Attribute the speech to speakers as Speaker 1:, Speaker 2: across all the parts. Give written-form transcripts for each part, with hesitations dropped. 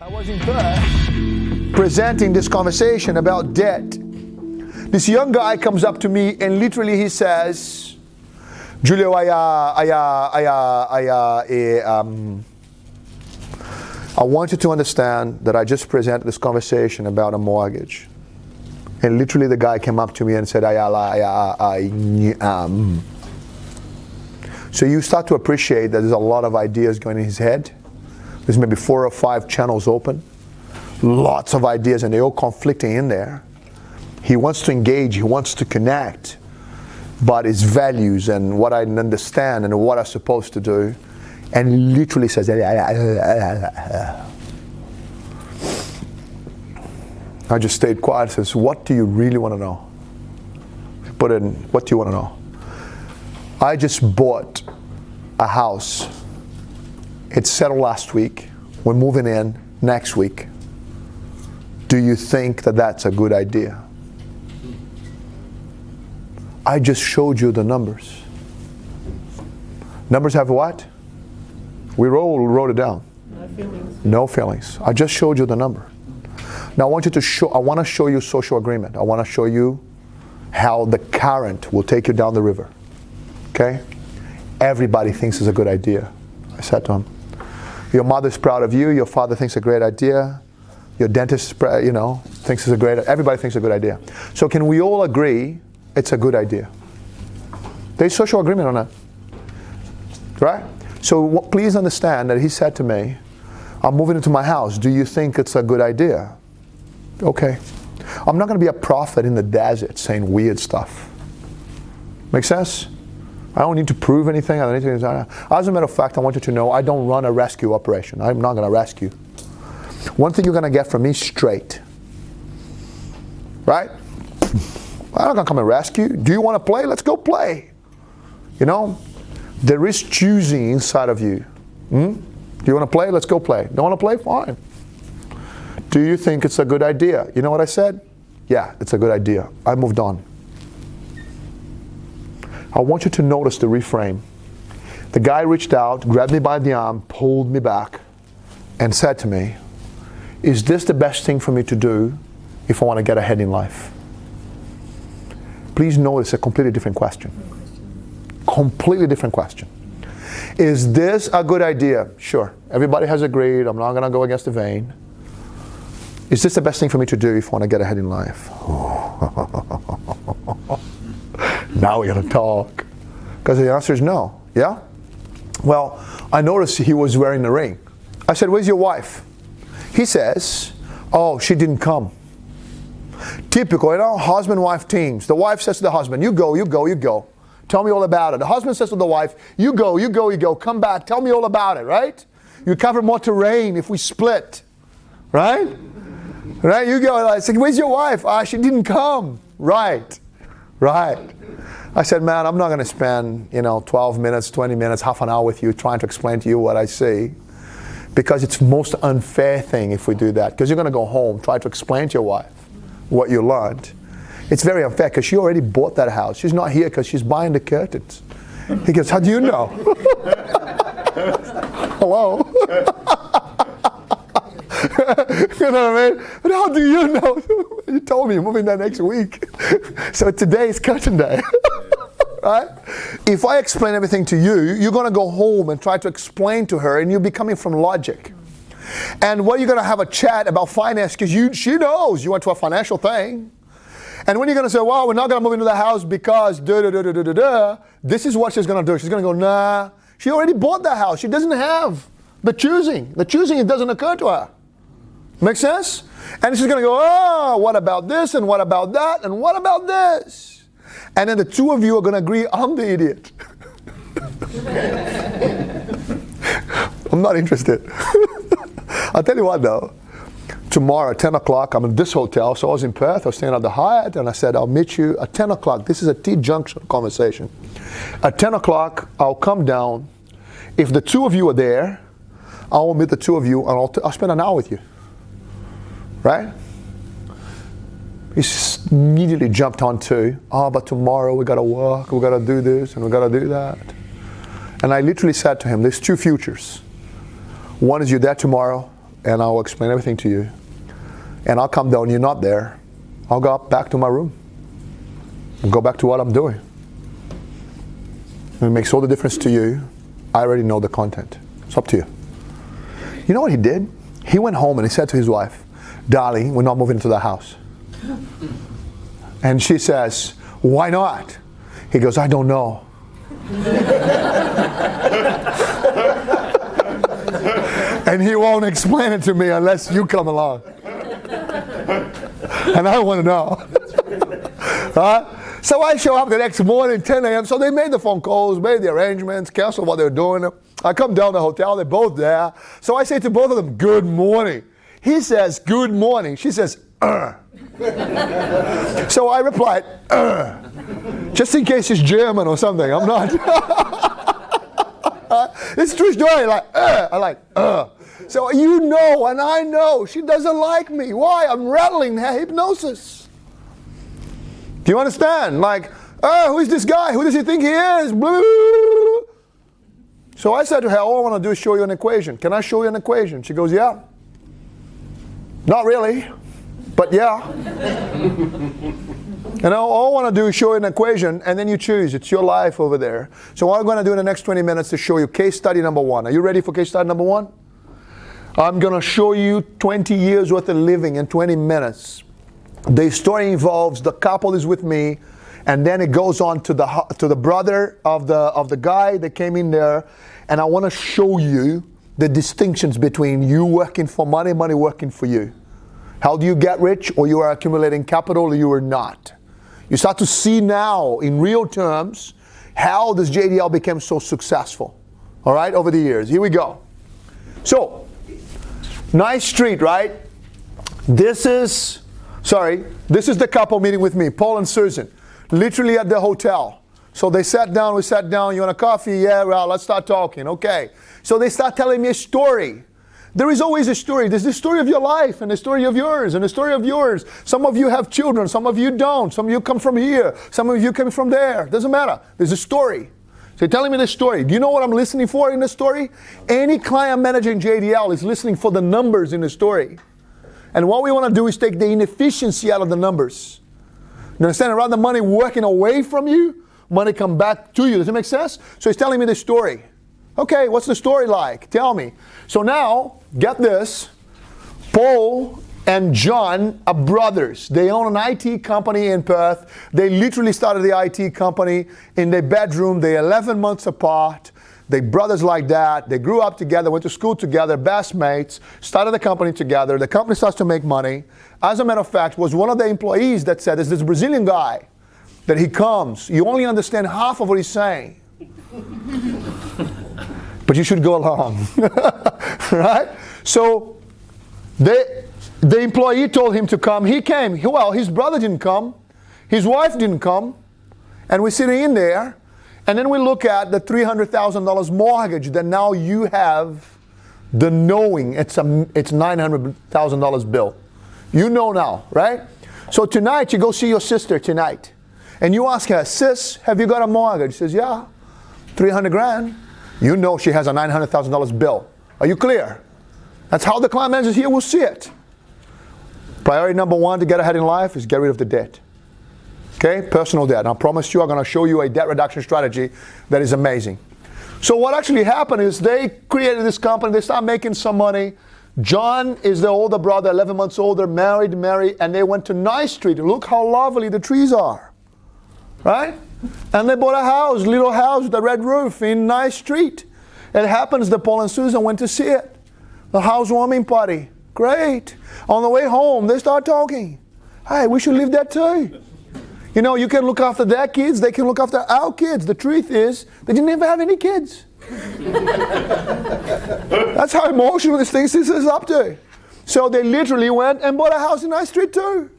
Speaker 1: I was in Perth presenting this conversation about debt. This young guy comes up to me and literally he says, Julio, I want you to understand that I just presented this conversation about a mortgage. And literally the guy came up to me and said, So you start to appreciate that there's a lot of ideas going in his head. There's maybe 4 or 5 channels open. Lots of ideas and they're all conflicting in there. He wants to engage, he wants to connect, but his values and what I understand and what I'm supposed to do, and he literally says, I just stayed quiet and says, what do you really want to know? Put in, what do you want to know? I just bought a house. It settled last week. We're moving in next week. Do you think that that's a good idea? I just showed you the numbers. Numbers have what? We wrote it down.
Speaker 2: No feelings.
Speaker 1: No feelings. I just showed you the number. Now I want to show you social agreement. I want to show you how the current will take you down the river. Okay? Everybody thinks it's a good idea. I said to him, your mother's proud of you, your father thinks it's a great idea, your dentist, thinks it's a great idea. Everybody thinks it's a good idea. So can we all agree it's a good idea? There's social agreement on that. Right? So please understand that he said to me, I'm moving into my house. Do you think it's a good idea? Okay. I'm not going to be a prophet in the desert saying weird stuff. Make sense? I don't need to prove anything. I don't need to, as a matter of fact, I want you to know I don't run a rescue operation. I'm not going to rescue. One thing you're going to get from me straight. Right? I'm not going to come and rescue. Do you want to play? Let's go play. There is choosing inside of you. Do you want to play? Let's go play. Don't want to play? Fine. Do you think it's a good idea? You know what I said? Yeah, it's a good idea. I moved on. I want you to notice the reframe. The guy reached out, grabbed me by the arm, pulled me back, and said to me, is this the best thing for me to do if I want to get ahead in life? Please notice a completely different question. Completely different question. Is this a good idea? Sure. Everybody has agreed. I'm not going to go against the vein. Is this the best thing for me to do if I want to get ahead in life? Now we're going to talk. Because the answer is no. Yeah? Well, I noticed he was wearing the ring. I said, where's your wife? He says, oh, she didn't come. Typical, husband-wife teams. The wife says to the husband, you go, you go, you go. Tell me all about it. The husband says to the wife, you go, you go, you go. Come back, tell me all about it, right? You cover more terrain if we split. Right? Right? You go, I said, where's your wife? She didn't come. Right. Right. I said, man, I'm not going to spend, 12 minutes, 20 minutes, half an hour with you trying to explain to you what I see. Because it's the most unfair thing if we do that. Because you're going to go home, try to explain to your wife what you learned. It's very unfair because she already bought that house. She's not here because she's buying the curtains. He goes, how do you know? Hello? You know what I mean? But how do you know? You told me you're moving there next week. So today is curtain day. Right? If I explain everything to you, you're going to go home and try to explain to her, and you'll be coming from logic. And what you're going to have a chat about finance because she knows you went to a financial thing. And when you're going to say, well, we're not going to move into the house because this is what she's going to do. She's going to go, nah. She already bought that house. She doesn't have the choosing. The choosing, it doesn't occur to her. Make sense? And she's going to go, oh, what about this and what about that and what about this? And then the two of you are going to agree, I'm the idiot. I'm not interested. I'll tell you what though. Tomorrow at 10 o'clock, I'm in this hotel. So I was in Perth, I was staying at the Hyatt, and I said, I'll meet you at 10 o'clock. This is a T-junction conversation. At 10 o'clock, I'll come down. If the two of you are there, I will meet the two of you, and I'll spend an hour with you. Right? He immediately jumped onto, but tomorrow we got to work, we got to do this, and we got to do that. And I literally said to him, there's two futures. One is you're there tomorrow, and I'll explain everything to you. And I'll come down, you're not there. I'll go back to my room and go back to what I'm doing. And it makes all the difference to you. I already know the content. It's up to you. You know what he did? He went home and he said to his wife, "Darling, we're not moving into the house." And she says, "Why not?" He goes, "I don't know." And he won't explain it to me unless you come along. And I want to know. So I show up the next morning, 10 a.m. So they made the phone calls, made the arrangements, canceled what they were doing. I come down to the hotel, they're both there. So I say to both of them, "Good morning." He says, "Good morning." She says, So I replied, just in case he's German or something. I'm not. It's true story. So you know, and I know, she doesn't like me. Why? I'm rattling her hypnosis. Do you understand? Who is this guy? Who does he think he is? So I said to her, all I want to do is show you an equation. Can I show you an equation? She goes, yeah. Not really, but yeah. All I want to do is show you an equation, and then you choose. It's your life over there. So what I'm going to do in the next 20 minutes is show you case study number 1. Are you ready for case study number 1? I'm going to show you 20 years worth of living in 20 minutes. The story involves the couple is with me, and then it goes on to the brother of the guy that came in there, and I want to show you the distinctions between you working for money, money working for you. How do you get rich? Or you are accumulating capital, or you are not. You start to see now in real terms how this JDL became so successful. All right, over the years. Here we go. So, nice street, right? This is the couple meeting with me, Paul and Susan, literally at the hotel. So they sat down, we sat down, you want a coffee? Yeah, well, let's start talking, okay. So they start telling me a story. There is always a story. There's the story of your life and the story of yours and the story of yours. Some of you have children, some of you don't. Some of you come from here, some of you come from there. Doesn't matter. There's a story. So you're telling me the story. Do you know what I'm listening for in the story? Any client manager in JDL is listening for the numbers in the story. And what we want to do is take the inefficiency out of the numbers. You understand? Rather than money working away from you, money come back to you. Does it make sense? So he's telling me the story. Okay, what's the story like? Tell me. So now, get this. Paul and John are brothers. They own an IT company in Perth. They literally started the IT company in their bedroom. They're 11 months apart. They're brothers like that. They grew up together, went to school together, best mates, started the company together. The company starts to make money. As a matter of fact, was one of the employees that said, there's this Brazilian guy that he comes. You only understand half of what he's saying. But you should go along. Right? So the employee told him to come. He came. Well, his brother didn't come. His wife didn't come. And we're sitting in there. And then we look at the $300,000 mortgage that now you have the knowing it's $900,000 bill. You know now, right? So tonight you go see your sister tonight. And you ask her, sis, have you got a mortgage? She says, yeah, 300 grand. You know she has a $900,000 bill. Are you clear? That's how the client managers here will see it. Priority number 1 to get ahead in life is get rid of the debt. Okay, personal debt. And I promise you, I'm going to show you a debt reduction strategy that is amazing. So what actually happened is they created this company. They started making some money. John is the older brother, 11 months older, married Mary, and they went to Nice Street. Look how lovely the trees are, right? And they bought a house, little house with a red roof in Nice Street. It happens that Paul and Susan went to see it. The housewarming party. Great. On the way home, they start talking. Hey, we should live there too. You know, you can look after their kids, they can look after our kids. The truth is, they didn't even have any kids. That's how emotional this thing is up to. So they literally went and bought a house in Nice Street too.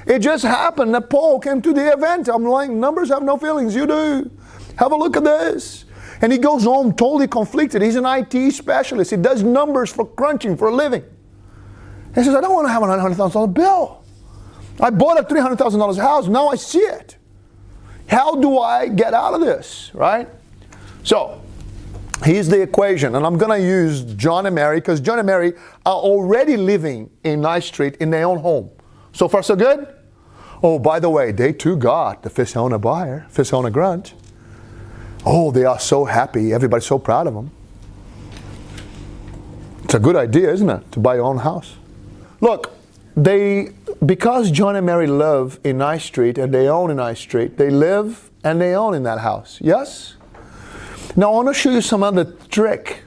Speaker 1: It just happened that Paul came to the event. I'm like, numbers have no feelings, you do. Have a look at this. And he goes home totally conflicted. He's an IT specialist. He does numbers for crunching for a living. He says, I don't want to have a $900,000 bill. I bought a $300,000 house. Now I see it. How do I get out of this, right? So, Here's the equation, and I'm going to use John and Mary because John and Mary are already living in Nice Street in their own home. So far, so good? Oh, by the way, they too got the first owner buyer, first owner grant. Oh, they are so happy. Everybody's so proud of them. It's a good idea, isn't it, to buy your own house? Look, because John and Mary live in Nice Street and they own in Nice Street, they live and they own in that house. Yes? Now, I want to show you some other trick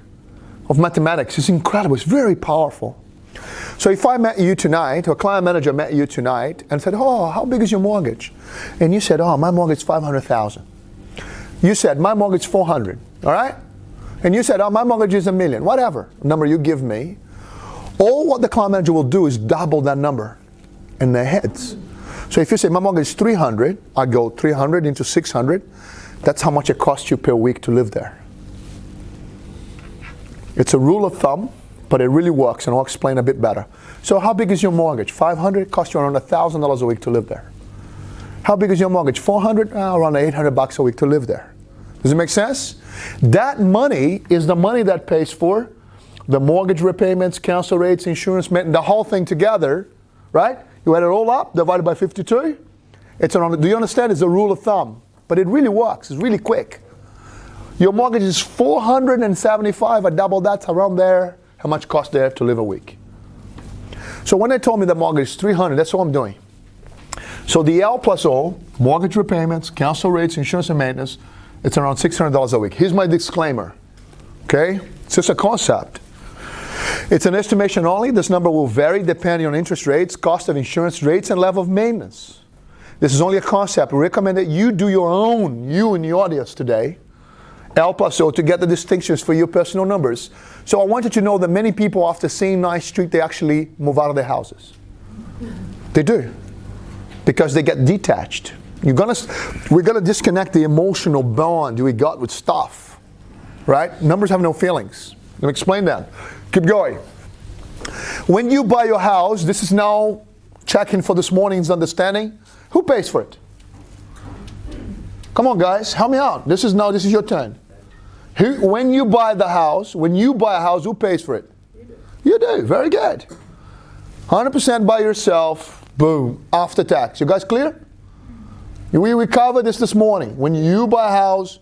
Speaker 1: of mathematics. It's incredible. It's very powerful. So if I met you tonight, or a client manager met you tonight and said, oh, how big is your mortgage? And you said, oh, my mortgage is $500,000. You said, my mortgage is $400,000. All right? And you said, oh, my mortgage is $1 million. Whatever number you give me. All what the client manager will do is double that number in their heads. So if you say, my mortgage is $300,000, I go 300 into 600. That's how much it costs you per week to live there. It's a rule of thumb, but it really works, and I'll explain a bit better. So how big is your mortgage? $500,000, costs you around $1,000 a week to live there. How big is your mortgage? $400,000, around $800 a week to live there. Does it make sense? That money is the money that pays for the mortgage repayments, council rates, insurance, the whole thing together, right? You add it all up, divided by 52. It's around, do you understand? It's a rule of thumb. But it really works. It's really quick. Your mortgage is $475. I double that, around there. How much cost there to live a week? So when they told me the mortgage is $300,000, that's what I'm doing. So the L plus O, mortgage repayments, council rates, insurance and maintenance, it's around $600 a week. Here's my disclaimer. Okay? It's just a concept. It's an estimation only. This number will vary depending on interest rates, cost of insurance rates, and level of maintenance. This is only a concept. We recommend that you do your own, you in the audience today, L plus O, to get the distinctions for your personal numbers. So I want you to know that many people, after seeing Nice Street, they actually move out of their houses. They do. Because they get detached. We're gonna disconnect the emotional bond we got with stuff. Right? Numbers have no feelings. Let me explain that. Keep going. When you buy your house, this is now checking for this morning's understanding. Who pays for it? Come on, guys, help me out. This is your turn. When you buy a house, who pays for it? You do. Very good. 100% by yourself. Boom. After tax. You guys clear? We covered this morning. When you buy a house,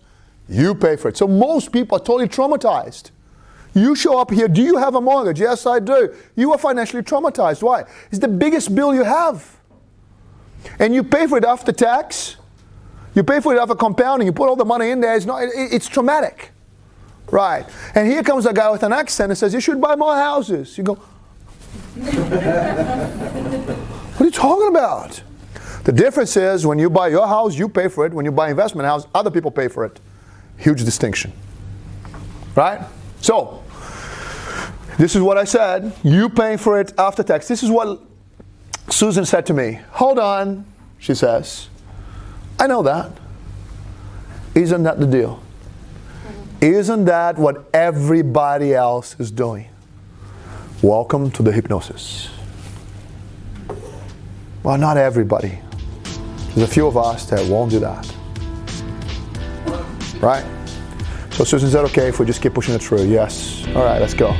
Speaker 1: you pay for it. So most people are totally traumatized. You show up here. Do you have a mortgage? Yes, I do. You are financially traumatized. Why? It's the biggest bill you have. And you pay for it after tax. You pay for it after compounding. You put all the money in there. It's traumatic. Right. And here comes a guy with an accent and says, you should buy more houses. You go, what are you talking about? The difference is when you buy your house, you pay for it. When you buy investment house, other people pay for it. Huge distinction. Right? So, this is what I said. You paying for it after tax. This is what Susan said to me. Hold on, she says. I know that. Isn't that the deal? Isn't that what everybody else is doing? Welcome to the hypnosis. Well, not everybody. There's a few of us that won't do that. Right? So Susan said, okay, if we just keep pushing it through. Yes. All right, let's go.